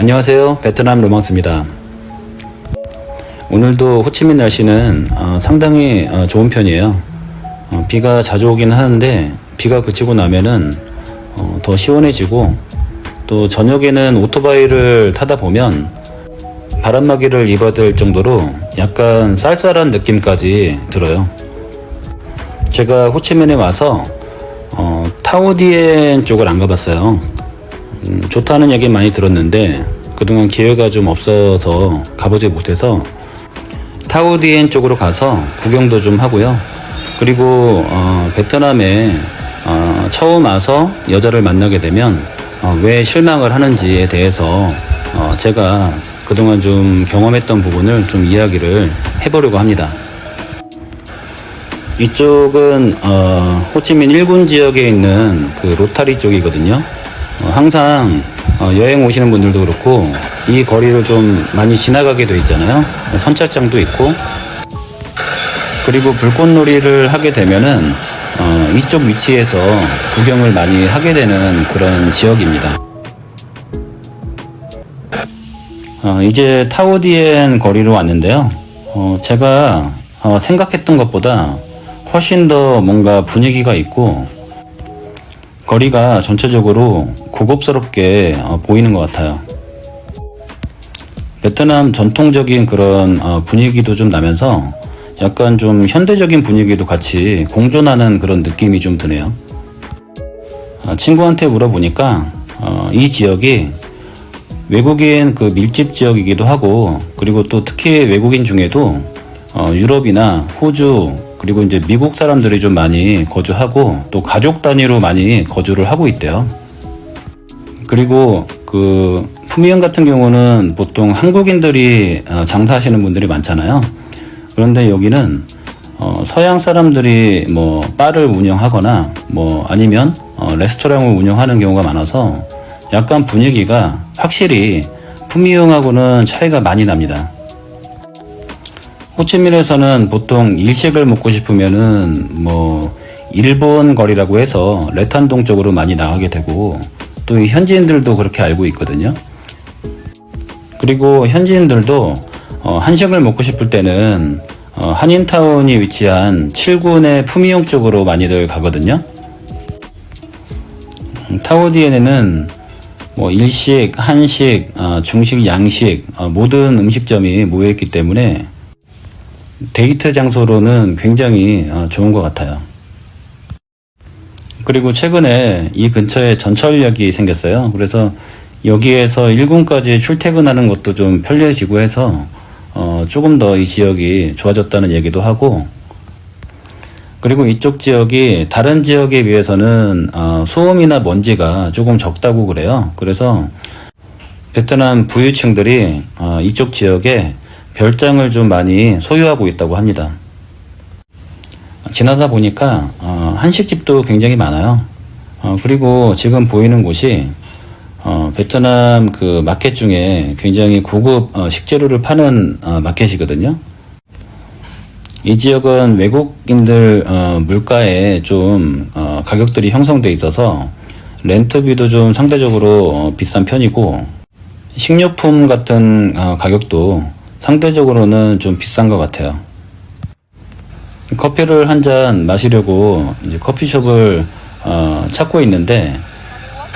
안녕하세요, 베트남 로망스입니다. 오늘도 호치민 날씨는 상당히 좋은 편이에요. 비가 자주 오긴 하는데 비가 그치고 나면은 더 시원해지고, 또 저녁에는 오토바이를 타다 보면 바람막이를 입어야 될 정도로 약간 쌀쌀한 느낌까지 들어요. 제가 호치민에 와서 타오디엔 쪽을 안 가봤어요. 좋다는 얘기 많이 들었는데 그동안 기회가 좀 없어서 가보지 못해서 타오디엔 쪽으로 가서 구경도 좀 하고요. 그리고 베트남에 처음 와서 여자를 만나게 되면 왜 실망을 하는지에 대해서 제가 그동안 좀 경험했던 부분을 좀 이야기를 해보려고 합니다. 이쪽은 호치민 1군 지역에 있는 그 로타리 쪽이거든요. 항상 여행 오시는 분들도 그렇고 이 거리를 좀 많이 지나가게 돼 있잖아요. 선착장도 있고, 그리고 불꽃놀이를 하게 되면은 이쪽 위치에서 구경을 많이 하게 되는 그런 지역입니다. 이제 타오디엔 거리로 왔는데요. 제가 생각했던 것보다 훨씬 더 뭔가 분위기가 있고 거리가 전체적으로 고급스럽게 보이는 것 같아요. 베트남 전통적인 그런 분위기도 좀 나면서 약간 좀 현대적인 분위기도 같이 공존하는 그런 느낌이 좀 드네요. 친구한테 물어보니까 이 지역이 외국인 그 밀집 지역이기도 하고, 그리고 또 특히 외국인 중에도 유럽이나 호주, 그리고 이제 미국 사람들이 좀 많이 거주하고 또 가족 단위로 많이 거주를 하고 있대요. 그리고 그 푸미현 같은 경우는 보통 한국인들이 장사하시는 분들이 많잖아요. 그런데 여기는 서양 사람들이 뭐 바를 운영하거나 뭐 아니면 레스토랑을 운영하는 경우가 많아서 약간 분위기가 확실히 푸미현하고는 차이가 많이 납니다. 호치민에서는 보통 일식을 먹고 싶으면은 뭐 일본 거리라고 해서 레탄동 쪽으로 많이 나가게 되고, 또 이 현지인들도 그렇게 알고 있거든요. 그리고 현지인들도 한식을 먹고 싶을 때는 한인타운이 위치한 7군의 푸미용 쪽으로 많이들 가거든요. 타오디엔에는 뭐 일식, 한식, 중식, 양식 모든 음식점이 모여있기 때문에 데이트 장소로는 굉장히 좋은 것 같아요. 그리고 최근에 이 근처에 전철역이 생겼어요. 그래서 여기에서 1군까지 출퇴근하는 것도 좀 편리해지고 해서 조금 더 이 지역이 좋아졌다는 얘기도 하고, 그리고 이쪽 지역이 다른 지역에 비해서는 소음이나 먼지가 조금 적다고 그래요. 그래서 베트남 부유층들이 이쪽 지역에 별장을 좀 많이 소유하고 있다고 합니다. 지나다 보니까 한식집도 굉장히 많아요. 그리고 지금 보이는 곳이 베트남 그 마켓 중에 굉장히 고급 식재료를 파는 마켓이거든요. 이 지역은 외국인들 물가에 좀 가격들이 형성돼 있어서 렌트비도 좀 상대적으로 비싼 편이고, 식료품 같은 가격도 상대적으로는 좀 비싼 것 같아요. 커피를 한 잔 마시려고 이제 커피숍을 찾고 있는데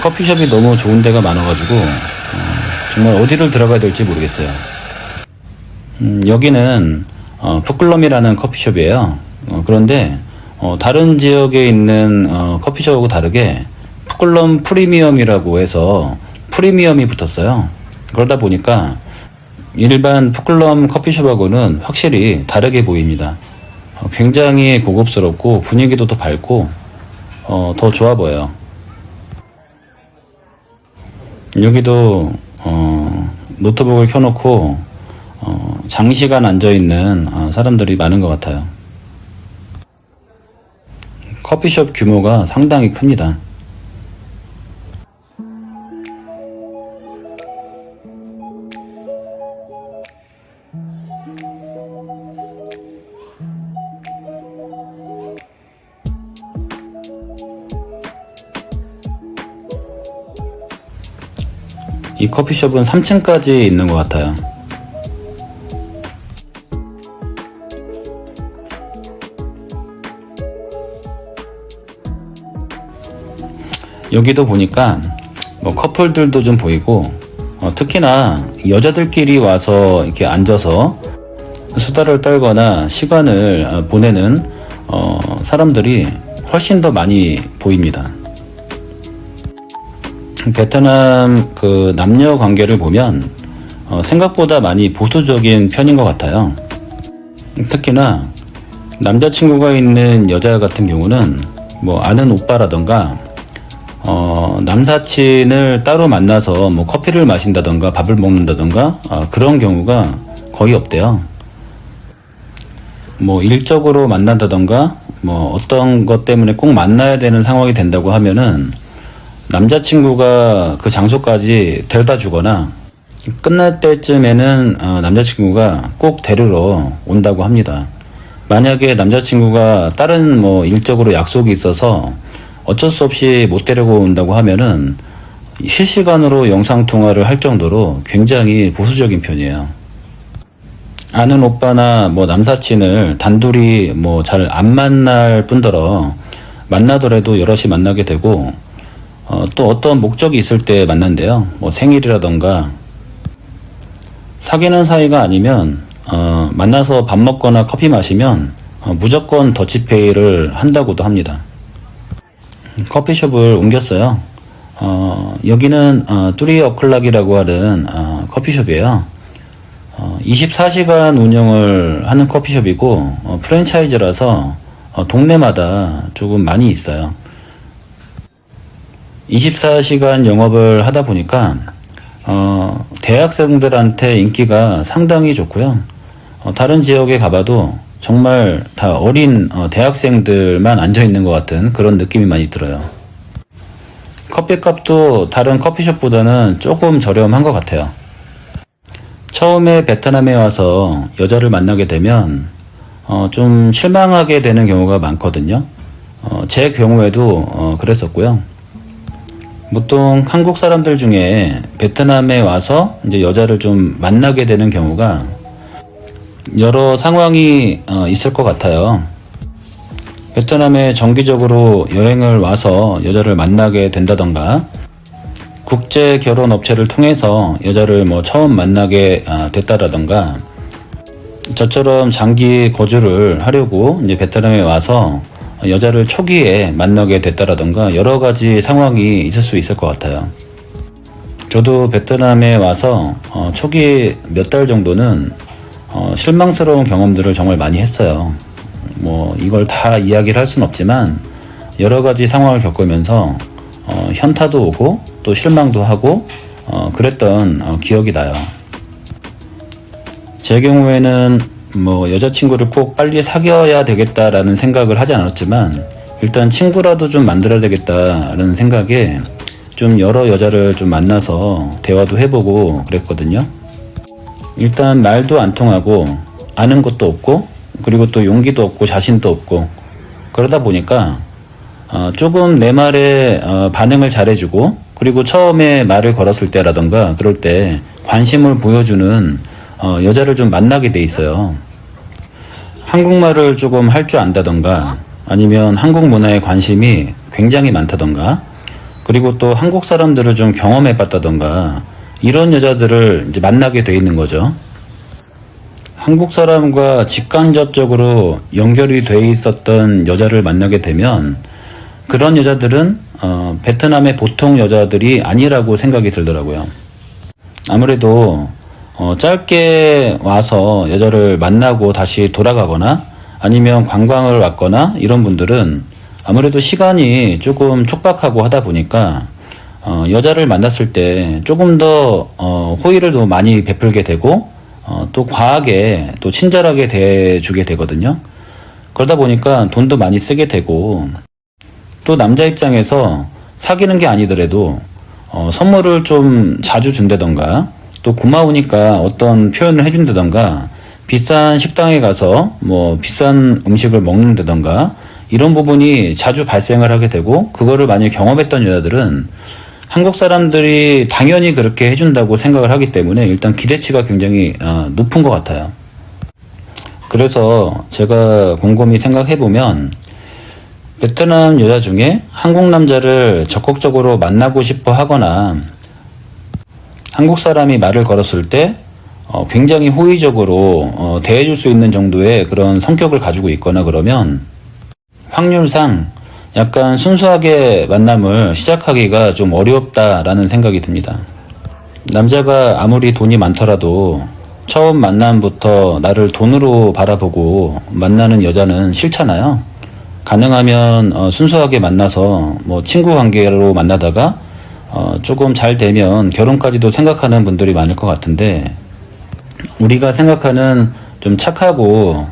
커피숍이 너무 좋은 데가 많아가지고 정말 어디를 들어가야 될지 모르겠어요. 여기는 푸클럼이라는 커피숍이에요. 그런데 다른 지역에 있는 커피숍하고 다르게 푸클럼 프리미엄이라고 해서 프리미엄이 붙었어요. 그러다 보니까 일반 푸클럼 커피숍하고는 확실히 다르게 보입니다. 굉장히 고급스럽고 분위기도 더 밝고 더 좋아 보여요. 여기도 노트북을 켜놓고 장시간 앉아있는 사람들이 많은 것 같아요. 커피숍 규모가 상당히 큽니다. 이 커피숍은 3층까지 있는 것 같아요. 여기도 보니까 뭐 커플들도 좀 보이고, 특히나 여자들끼리 와서 이렇게 앉아서 수다를 떨거나 시간을 보내는 사람들이 훨씬 더 많이 보입니다. 베트남 그 남녀 관계를 보면 생각보다 많이 보수적인 편인 것 같아요. 특히나 남자친구가 있는 여자 같은 경우는 뭐 아는 오빠라던가 남사친을 따로 만나서 뭐 커피를 마신다던가 밥을 먹는다던가 그런 경우가 거의 없대요. 뭐 일적으로 만난다던가 뭐 어떤 것 때문에 꼭 만나야 되는 상황이 된다고 하면은 남자친구가 그 장소까지 데려다 주거나 끝날 때쯤에는 남자친구가 꼭 데리러 온다고 합니다. 만약에 남자친구가 다른 뭐 일적으로 약속이 있어서 어쩔 수 없이 못 데리고 온다고 하면은 실시간으로 영상통화를 할 정도로 굉장히 보수적인 편이에요. 아는 오빠나 뭐 남사친을 단둘이 뭐 잘 안 만날 뿐더러 만나더라도 여럿이 만나게 되고, 또 어떤 목적이 있을 때 만난대요. 뭐 생일이라던가. 사귀는 사이가 아니면 만나서 밥 먹거나 커피 마시면 무조건 더치페이를 한다고도 합니다. 커피숍을 옮겼어요. 여기는 뚜리 어클락이라고 하는 커피숍이에요. 24시간 운영을 하는 커피숍이고 프랜차이즈라서 동네마다 조금 많이 있어요. 24시간 영업을 하다 보니까 대학생들한테 인기가 상당히 좋고요. 다른 지역에 가봐도 정말 다 어린 대학생들만 앉아있는 것 같은 그런 느낌이 많이 들어요. 커피값도 다른 커피숍보다는 조금 저렴한 것 같아요. 처음에 베트남에 와서 여자를 만나게 되면 좀 실망하게 되는 경우가 많거든요. 제 경우에도 그랬었고요. 보통 한국 사람들 중에 베트남에 와서 이제 여자를 좀 만나게 되는 경우가 여러 상황이 있을 것 같아요. 베트남에 정기적으로 여행을 와서 여자를 만나게 된다던가, 국제 결혼 업체를 통해서 여자를 뭐 처음 만나게 됐다라던가, 저처럼 장기 거주를 하려고 이제 베트남에 와서 여자를 초기에 만나게 됐다라던가 여러 가지 상황이 있을 수 있을 것 같아요. 저도 베트남에 와서 초기 몇 달 정도는 실망스러운 경험들을 정말 많이 했어요. 뭐 이걸 다 이야기를 할 수는 없지만 여러 가지 상황을 겪으면서 현타도 오고 또 실망도 하고 그랬던 기억이 나요. 제 경우에는 뭐 여자친구를 꼭 빨리 사귀어야 되겠다라는 생각을 하지 않았지만 일단 친구라도 좀 만들어야 되겠다라는 생각에 좀 여러 여자를 좀 만나서 대화도 해보고 그랬거든요. 일단 말도 안 통하고 아는 것도 없고 그리고 또 용기도 없고 자신도 없고 그러다 보니까 조금 내 말에 반응을 잘해주고 그리고 처음에 말을 걸었을 때라던가 그럴 때 관심을 보여주는 여자를 좀 만나게 돼 있어요. 한국말을 조금 할 줄 안다던가 아니면 한국 문화에 관심이 굉장히 많다던가 그리고 또 한국 사람들을 좀 경험해 봤다던가 이런 여자들을 이제 만나게 돼 있는 거죠. 한국 사람과 직간접적으로 연결이 돼 있었던 여자를 만나게 되면 그런 여자들은 베트남의 보통 여자들이 아니라고 생각이 들더라고요. 아무래도 짧게 와서 여자를 만나고 다시 돌아가거나 아니면 관광을 왔거나 이런 분들은 아무래도 시간이 조금 촉박하고 하다 보니까 여자를 만났을 때 조금 더 호의를 더 많이 베풀게 되고 또 과하게 또 친절하게 대해주게 되거든요. 그러다 보니까 돈도 많이 쓰게 되고 또 남자 입장에서 사귀는 게 아니더라도 선물을 좀 자주 준다던가 또 고마우니까 어떤 표현을 해준다던가 비싼 식당에 가서 뭐 비싼 음식을 먹는다던가 이런 부분이 자주 발생을 하게 되고 그거를 많이 경험했던 여자들은 한국 사람들이 당연히 그렇게 해준다고 생각을 하기 때문에 일단 기대치가 굉장히 높은 것 같아요. 그래서 제가 곰곰이 생각해보면 베트남 여자 중에 한국 남자를 적극적으로 만나고 싶어 하거나 한국 사람이 말을 걸었을 때 굉장히 호의적으로 대해줄 수 있는 정도의 그런 성격을 가지고 있거나 그러면 확률상 약간 순수하게 만남을 시작하기가 좀 어렵다라는 생각이 듭니다. 남자가 아무리 돈이 많더라도 처음 만남부터 나를 돈으로 바라보고 만나는 여자는 싫잖아요. 가능하면 순수하게 만나서 뭐 친구 관계로 만나다가 조금 잘 되면 결혼까지도 생각하는 분들이 많을 것 같은데, 우리가 생각하는 좀 착하고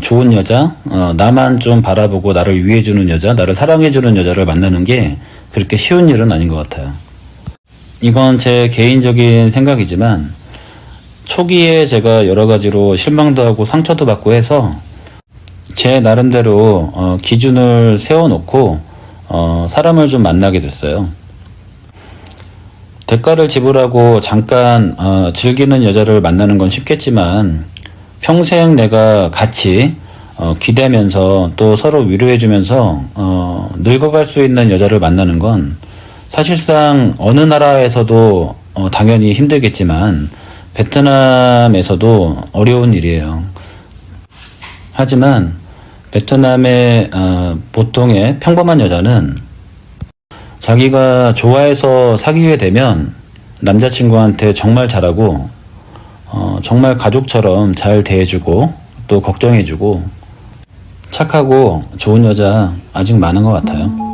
좋은 여자, 나만 좀 바라보고 나를 위해주는 여자, 나를 사랑해주는 여자를 만나는 게 그렇게 쉬운 일은 아닌 것 같아요. 이건 제 개인적인 생각이지만 초기에 제가 여러 가지로 실망도 하고 상처도 받고 해서 제 나름대로 기준을 세워놓고 사람을 좀 만나게 됐어요. 대가를 지불하고 잠깐 즐기는 여자를 만나는 건 쉽겠지만 평생 내가 같이 기대면서 또 서로 위로해주면서 늙어갈 수 있는 여자를 만나는 건 사실상 어느 나라에서도 당연히 힘들겠지만 베트남에서도 어려운 일이에요. 하지만 베트남의 보통의 평범한 여자는 자기가 좋아해서 사귀게 되면 남자친구한테 정말 잘하고 정말 가족처럼 잘 대해주고 또 걱정해주고 착하고 좋은 여자 아직 많은 것 같아요.